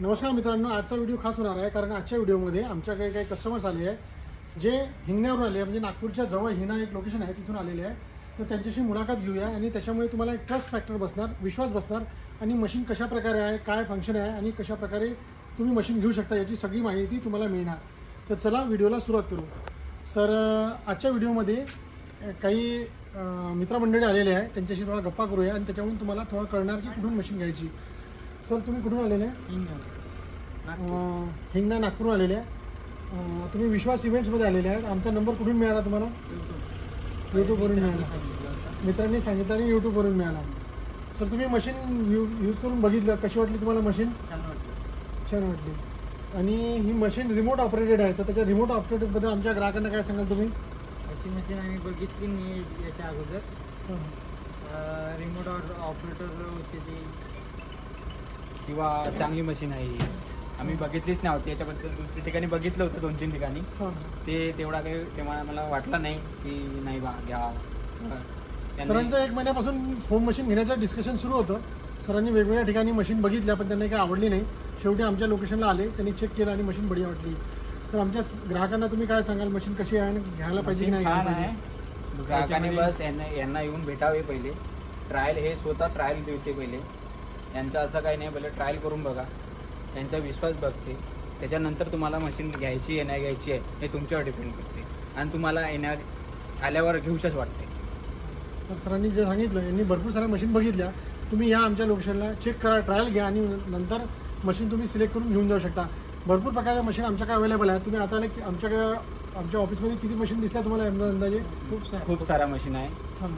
नमस्कार मित्रांनो, आजचा व्हिडिओ खास होणार आहे कारण आजच्या व्हिडिओमध्ये आमच्याकडे काही कस्टमर्स आले आहे जे हिंगण्यावरून आले, म्हणजे नागपूरच्या जवळ हिंगणा एक लोकेशन आहे, तिथून आलेले आहे. तर त्यांच्याशी मुलाखत घेऊया आणि त्याच्यामुळे तुम्हाला एक ट्रस्ट फॅक्टर बसणार, विश्वास बसणार आणि मशीन कशा प्रकारे आहे, काय फंक्शन आहे आणि कशा प्रकारे तुम्ही मशीन घेऊ शकता याची सगळी माहिती तुम्हाला मिळणार. तर चला व्हिडिओला सुरुवात करू. तर आजच्या व्हिडिओमध्ये काही मित्रमंडळी आलेले आहे, त्यांच्याशी थोडा गप्पा करूया आणि त्याच्यावरून तुम्हाला थोडं कळणार की कुठून मशीन घ्यायची. सर, तुम्ही कुठून आलेले आहे? हिंगणा, नागपूरहून आलेले आहे. तुम्ही विश्वास इव्हेंट्समध्ये आलेले आहेत. आमचा नंबर कुठून मिळाला तुम्हाला? यूट्यूबवरून मिळाला, मित्रांनी सांगितलं आणि यूट्यूबवरून मिळाला. सर, तुम्ही मशीन यूज करून बघितलं, कशी वाटली तुम्हाला मशीन? छान वाटली. आणि ही मशीन रिमोट ऑपरेटेड आहे, तर त्याच्या रिमोट ऑपरेटेडबद्दल आमच्या ग्राहकांना काय सांगाल तुम्ही? अशी मशीन आम्ही बघितली नाही याच्या अगोदर. रिमोट ऑपरेटर होते ती किंवा चांगली मशीन आहे, आम्ही बघितलीच नाही होती. याच्याबद्दल दुसऱ्या ठिकाणी बघितलं होतं, 2-3 ठिकाणी. ते तेवढा काही तेव्हा मला वाटलं नाही की नाही बा घ्या. सरांचं 1 महिन्यापासून होम मशीन घेण्याचं डिस्कशन सुरू होतं. सरांनी वेगवेगळ्या ठिकाणी मशीन बघितल्या पण त्यांना काही आवडली नाही. शेवटी आमच्या लोकेशनला आले, त्यांनी चेक केलं आणि मशीन बढिया वाटली. तर आमच्या ग्राहकांना तुम्ही काय सांगाल, मशीन कशी आहे आणि घ्यायला पाहिजे की नाही घ्यायला पाहिजे? ग्राहकांनी बस यांना येऊन भेटावे पहिले. ट्रायल हे स्वतः ट्रायल देते पहिले. यांचं असं काही नाही, पहिले ट्रायल करून बघा, त्यांचा विश्वास बघते. त्याच्यानंतर तुम्हाला मशीन घ्यायची आहे नाही घ्यायची आहे हे तुमच्यावर डिपेंड करते आणि तुम्हाला आल्यावर घेऊशच वाटते. तर सरांनी जे सांगितलं, यांनी भरपूर साऱ्या मशीन बघितल्या. तुम्ही या आमच्या लोकेशनला, चेक करा, ट्रायल घ्या आणि नंतर मशीन तुम्ही सिलेक्ट करून घेऊन जाऊ शकता. भरपूर प्रकारच्या मशीन आमच्याकडे अवेलेबल आहे. तुम्ही आता की आमच्या ऑफिसमध्ये किती मशीन दिसल्या तुम्हाला अंदाजे? खूप साऱ्या मशीन आहे,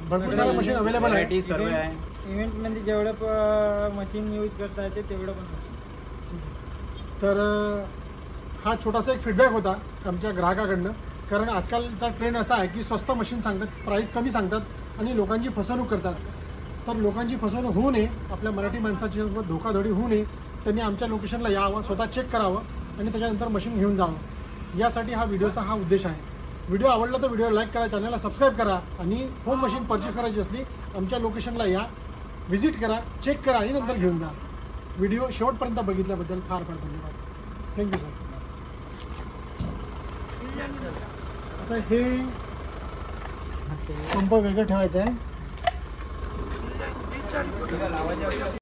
भरपूर साऱ्या मशीन अवेलेबल आहे. सर्व आहे. इव्हेंटमध्ये जेवढं मशीन यूज करता येते तेवढं पण मशीन. तर हा छोटासा एक फीडबॅक होता आमच्या ग्राहकाकडनं. कारण आजकालचा ट्रेंड असा आहे की स्वस्त मशीन सांगतात, प्राईस कमी सांगतात आणि लोकांची फसवणूक करतात. तर लोकांची फसवणूक होऊ नये, आपल्या मराठी माणसाची धोकाधडी होऊ नये, त्यांनी आमच्या लोकेशनला यावं, स्वतः चेक करावं आणि त्याच्यानंतर मशीन घेऊन जावं. यासाठी हा व्हिडिओचा हा उद्देश आहे. व्हिडिओ आवडला तर व्हिडिओ लाईक करा, चॅनलला सबस्क्राईब करा आणि होम मशीन परचेस करायची असली आमच्या लोकेशनला या, व्हिजिट करा, चेक करा आणि नंतर घेऊन जा. व्हिडिओ शेवटपर्यंत बघितल्याबद्दल फार फार धन्यवाद. Thank you sir. आता हे पंप वेगळं ठेवायचं आहे.